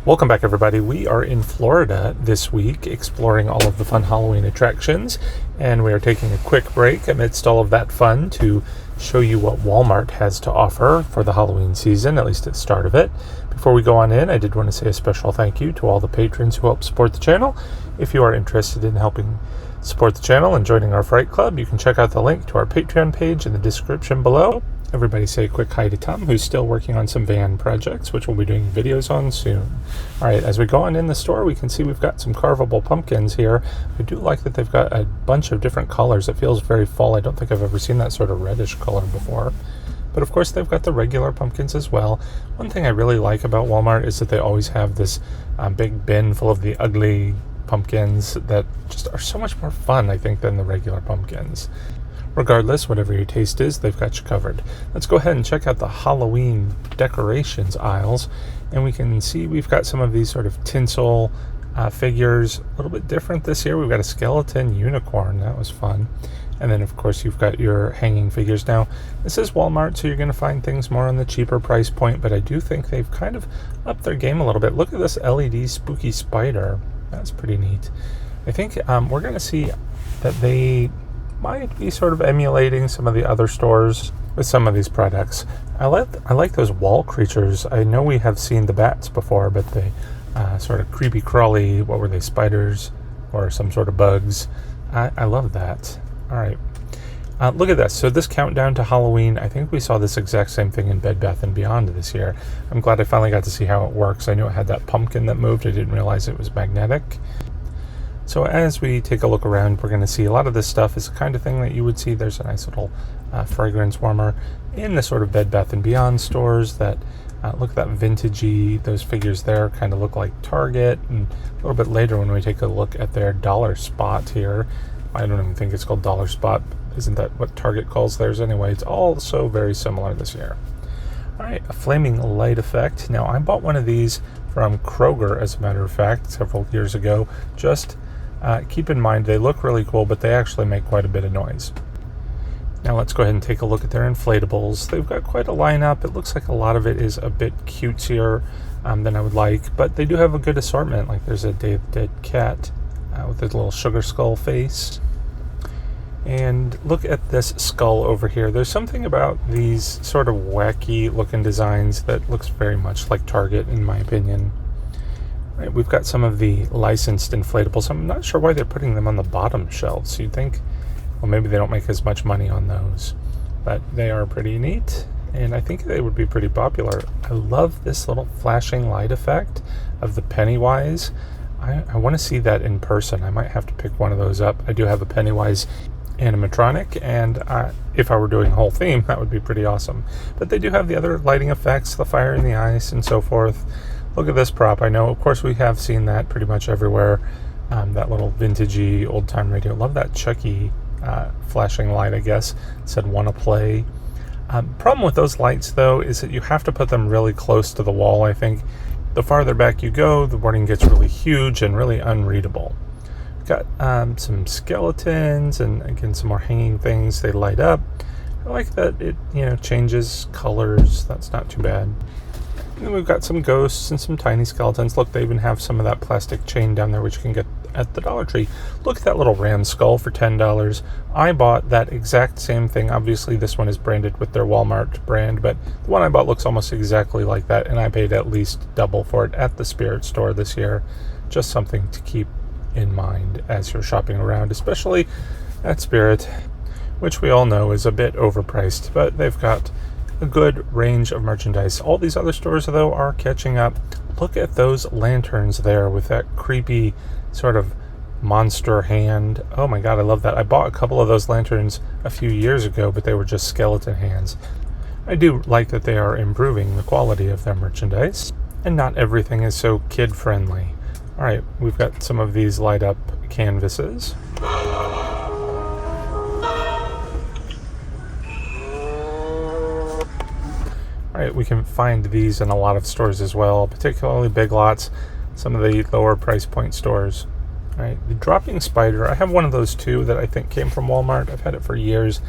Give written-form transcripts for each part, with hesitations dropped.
Welcome back, everybody. We are in Florida this week exploring all of the fun Halloween attractions, and we are taking a quick break amidst all of that fun to show you what Walmart has to offer for the Halloween season, at least at the start of it. Before we go on in, I did want to say a special thank you to all the patrons who help support the channel. If you are interested in helping support the channel and joining our Fright Club, you can check out the link to our Patreon page in the description below. Everybody say a quick hi to Tom, who's still working on some van projects, which we'll be doing videos on soon. All right, as we go on in the store, we can see we've got some carvable pumpkins here. I do like that they've got a bunch of different colors. It feels very fall. I don't think I've ever seen that sort of reddish color before. But of course, they've got the regular pumpkins as well. One thing I really like about Walmart is that they always have this big bin full of the ugly pumpkins that just are so much more fun, I think, than the regular pumpkins. Regardless, whatever your taste is, they've got you covered. Let's go ahead and check out the Halloween decorations aisles, and we can see we've got some of these sort of tinsel figures, a little bit different this year. We've got a skeleton unicorn. That was fun. And then, of course, you've got your hanging figures. Now, this is Walmart, so you're going to find things more on the cheaper price point, but I do think they've kind of upped their game a little bit. Look at this LED spooky spider. That's pretty neat. I think we're going to see that they might be sort of emulating some of the other stores with some of these products. I like those wall creatures. I know we have seen the bats before, but they sort of creepy crawly, what were they, spiders or some sort of bugs. I love that. All right. Look at this. So this countdown to Halloween, I think we saw this exact same thing in Bed Bath & Beyond this year. I'm glad I finally got to see how it works. I knew it had that pumpkin that moved. I didn't realize it was magnetic. So as we take a look around, we're going to see a lot of this stuff is the kind of thing that you would see. There's a nice little fragrance warmer in the sort of Bed Bath & Beyond stores that look at that vintagey. Those figures there kind of look like Target. And a little bit later when we take a look at their dollar spot here, I don't even think it's called dollar spot. Isn't that what Target calls theirs anyway? It's all so very similar this year. All right, a flaming light effect. Now, I bought one of these from Kroger, as a matter of fact, several years ago. Just keep in mind, they look really cool, but they actually make quite a bit of noise. Now let's go ahead and take a look at their inflatables. They've got quite a lineup. It looks like a lot of it is a bit cutesier than I would like, but they do have a good assortment. Like there's a Day of the Dead cat with his little sugar skull face. And look at this skull over here. There's something about these sort of wacky looking designs that looks very much like Target, in my opinion. Right, we've got some of the licensed inflatables. I'm not sure why they're putting them on the bottom shelves. You'd think, well, maybe they don't make as much money on those. But they are pretty neat, and I think they would be pretty popular. I love this little flashing light effect of the Pennywise. I want to see that in person. I might have to pick one of those up. I do have a Pennywise animatronic, and if I were doing a whole theme, that would be pretty awesome. But they do have the other lighting effects, the fire in the ice, and so forth. Look at this prop. I know, of course, we have seen that pretty much everywhere. That little vintagey old-time radio. Love that Chucky flashing light, I guess. It said, "Wanna play?" Problem with those lights, though, is that you have to put them really close to the wall, I think. The farther back you go, the warning gets really huge and really unreadable. Got some skeletons and, again, some more hanging things. They light up. I like that it, changes colors. That's not too bad. And then we've got some ghosts and some tiny skeletons. Look, they even have some of that plastic chain down there, which you can get at the Dollar Tree. Look at that little ram skull for $10. I bought that exact same thing. Obviously, this one is branded with their Walmart brand, but the one I bought looks almost exactly like that, and I paid at least double for it at the Spirit store this year. Just something to keep in mind as you're shopping around, especially at Spirit, which we all know is a bit overpriced, but they've got a good range of merchandise. All these other stores, though, are catching up. Look at those lanterns there with that creepy sort of monster hand. Oh my god, I love that. I bought a couple of those lanterns a few years ago, but they were just skeleton hands. I do like that they are improving the quality of their merchandise, and not everything is so kid-friendly. All right, we've got some of these light-up canvases. All right, we can find these in a lot of stores as well, particularly Big Lots, some of the lower price point stores. All right, the dropping spider, I have one of those too that I think came from Walmart. I've had it for years.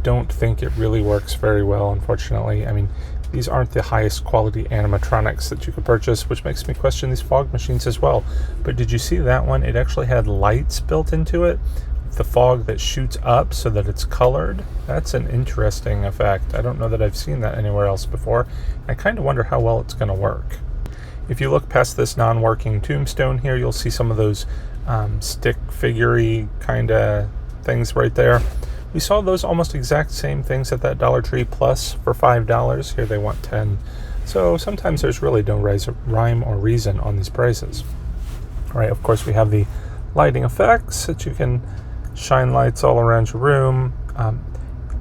Don't think it really works very well, unfortunately. I mean, These aren't the highest quality animatronics that you could purchase, which makes me question these fog machines as well. But did you see that one? It actually had lights built into it, the fog that shoots up so that it's colored. That's an interesting effect. I don't know that I've seen that anywhere else before. I kind of wonder how well it's going to work. If you look past this non-working tombstone here, you'll see some of those stick figure-y kind of things right there. We saw those almost exact same things at that Dollar Tree Plus for $5. Here they want $10. So sometimes there's really no rhyme or reason on these prices. All right, of course we have the lighting effects that you can shine lights all around your room.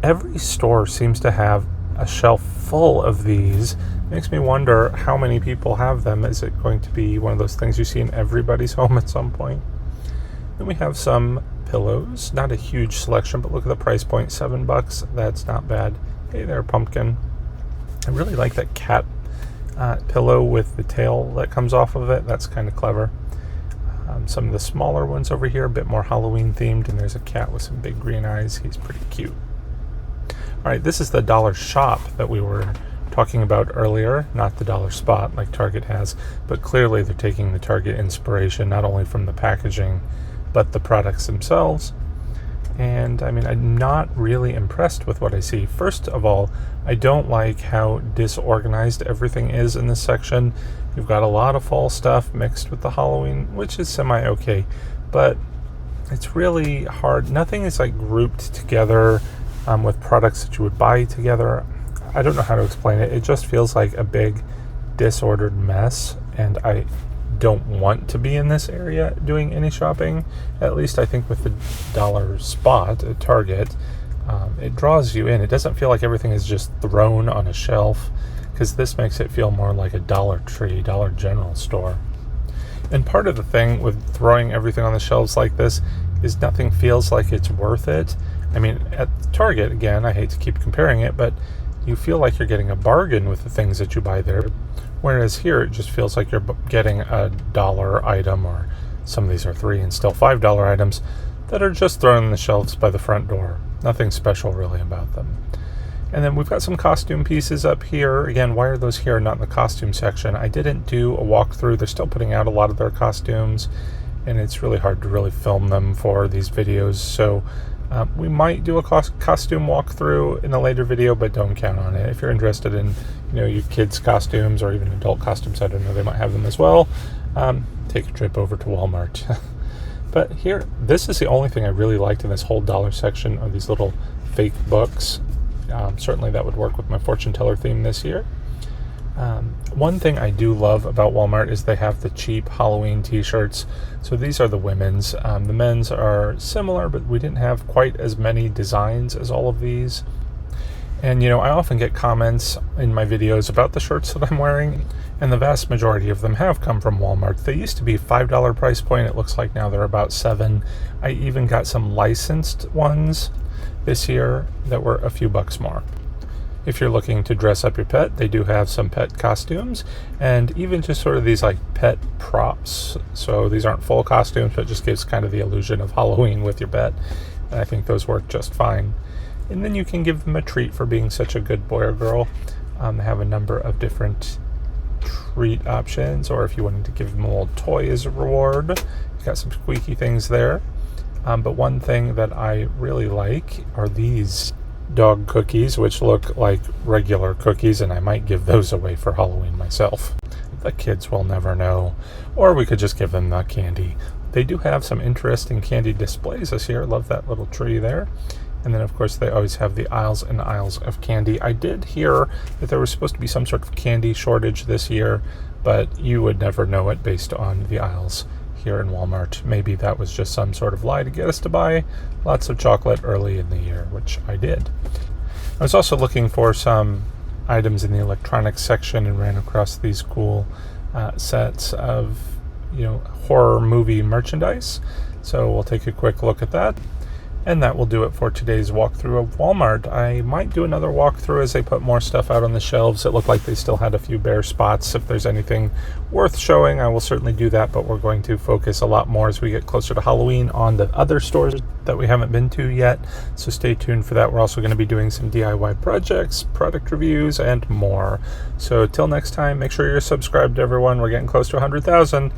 Every store seems to have a shelf full of these. Makes me wonder how many people have them. Is it going to be one of those things you see in everybody's home at some point? Then we have some pillows. Not a huge selection, but look at the price point, $7. That's not bad. Hey there, pumpkin. I really like that cat pillow with the tail that comes off of it. That's kind of clever. Some of the smaller ones over here, a bit more Halloween themed, and there's a cat with some big green eyes. He's pretty cute. All right, this is the dollar shop that we were talking about earlier, not the dollar spot like Target has, but clearly they're taking the Target inspiration not only from the packaging but the products themselves. And I mean, I'm not really impressed with what I see. First of all, I don't like how disorganized everything is in this section. You've got a lot of fall stuff mixed with the Halloween, which is semi-okay, but it's really hard. Nothing is like grouped together with products that you would buy together. I don't know how to explain it. It just feels like a big disordered mess, and I don't want to be in this area doing any shopping. At least I think with the dollar spot at Target, it draws you in. It doesn't feel like everything is just thrown on a shelf, because this makes it feel more like a Dollar Tree, Dollar General store. And part of the thing with throwing everything on the shelves like this is nothing feels like it's worth it. I mean, at Target, again, I hate to keep comparing it, but you feel like you're getting a bargain with the things that you buy there. Whereas here, it just feels like you're getting a $1 item, or some of these are $3 and still $5 items that are just thrown on the shelves by the front door. Nothing special really about them. And then we've got some costume pieces up here. Again, why are those here, not in the costume section? I didn't do a walkthrough. They're still putting out a lot of their costumes, and it's really hard to really film them for these videos. So we might do a costume walkthrough in a later video, but don't count on it. If you're interested in, your kids' costumes or even adult costumes, I don't know, they might have them as well. Take a trip over to Walmart. But here, this is the only thing I really liked in this whole dollar section, are these little fake books. Certainly that would work with my fortune teller theme this year. One thing I do love about Walmart is they have the cheap Halloween t-shirts. So these are the women's. The men's are similar, but we didn't have quite as many designs as all of these. And I often get comments in my videos about the shirts that I'm wearing, and the vast majority of them have come from Walmart. They used to be $5 price point. It looks like now they're about $7. I even got some licensed ones this year that were a few bucks more. If you're looking to dress up your pet, they do have some pet costumes, and even just sort of these like pet props. So these aren't full costumes, but just gives kind of the illusion of Halloween with your pet. And I think those work just fine. And then you can give them a treat for being such a good boy or girl. They have a number of different treat options, or if you wanted to give them a little toy as a reward, you've got some squeaky things there. But one thing that I really like are these dog cookies, which look like regular cookies, and I might give those away for Halloween myself. The kids will never know. Or we could just give them the candy. They do have some interesting candy displays this year. Love that little tree there. And then, of course, they always have the aisles and aisles of candy. I did hear that there was supposed to be some sort of candy shortage this year, but you would never know it based on the aisles here in Walmart. Maybe that was just some sort of lie to get us to buy lots of chocolate early in the year, which I did. I was also looking for some items in the electronics section and ran across these cool sets of, horror movie merchandise. So we'll take a quick look at that. And that will do it for today's walkthrough of Walmart. I might do another walkthrough as they put more stuff out on the shelves. It looked like they still had a few bare spots. If there's anything worth showing, I will certainly do that, but we're going to focus a lot more as we get closer to Halloween on the other stores that we haven't been to yet. So stay tuned for that. We're also going to be doing some DIY projects, product reviews, and more. So till next time, make sure you're subscribed, everyone. We're getting close to 100,000.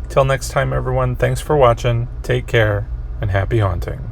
Till next time, everyone, thanks for watching. Take care and happy haunting.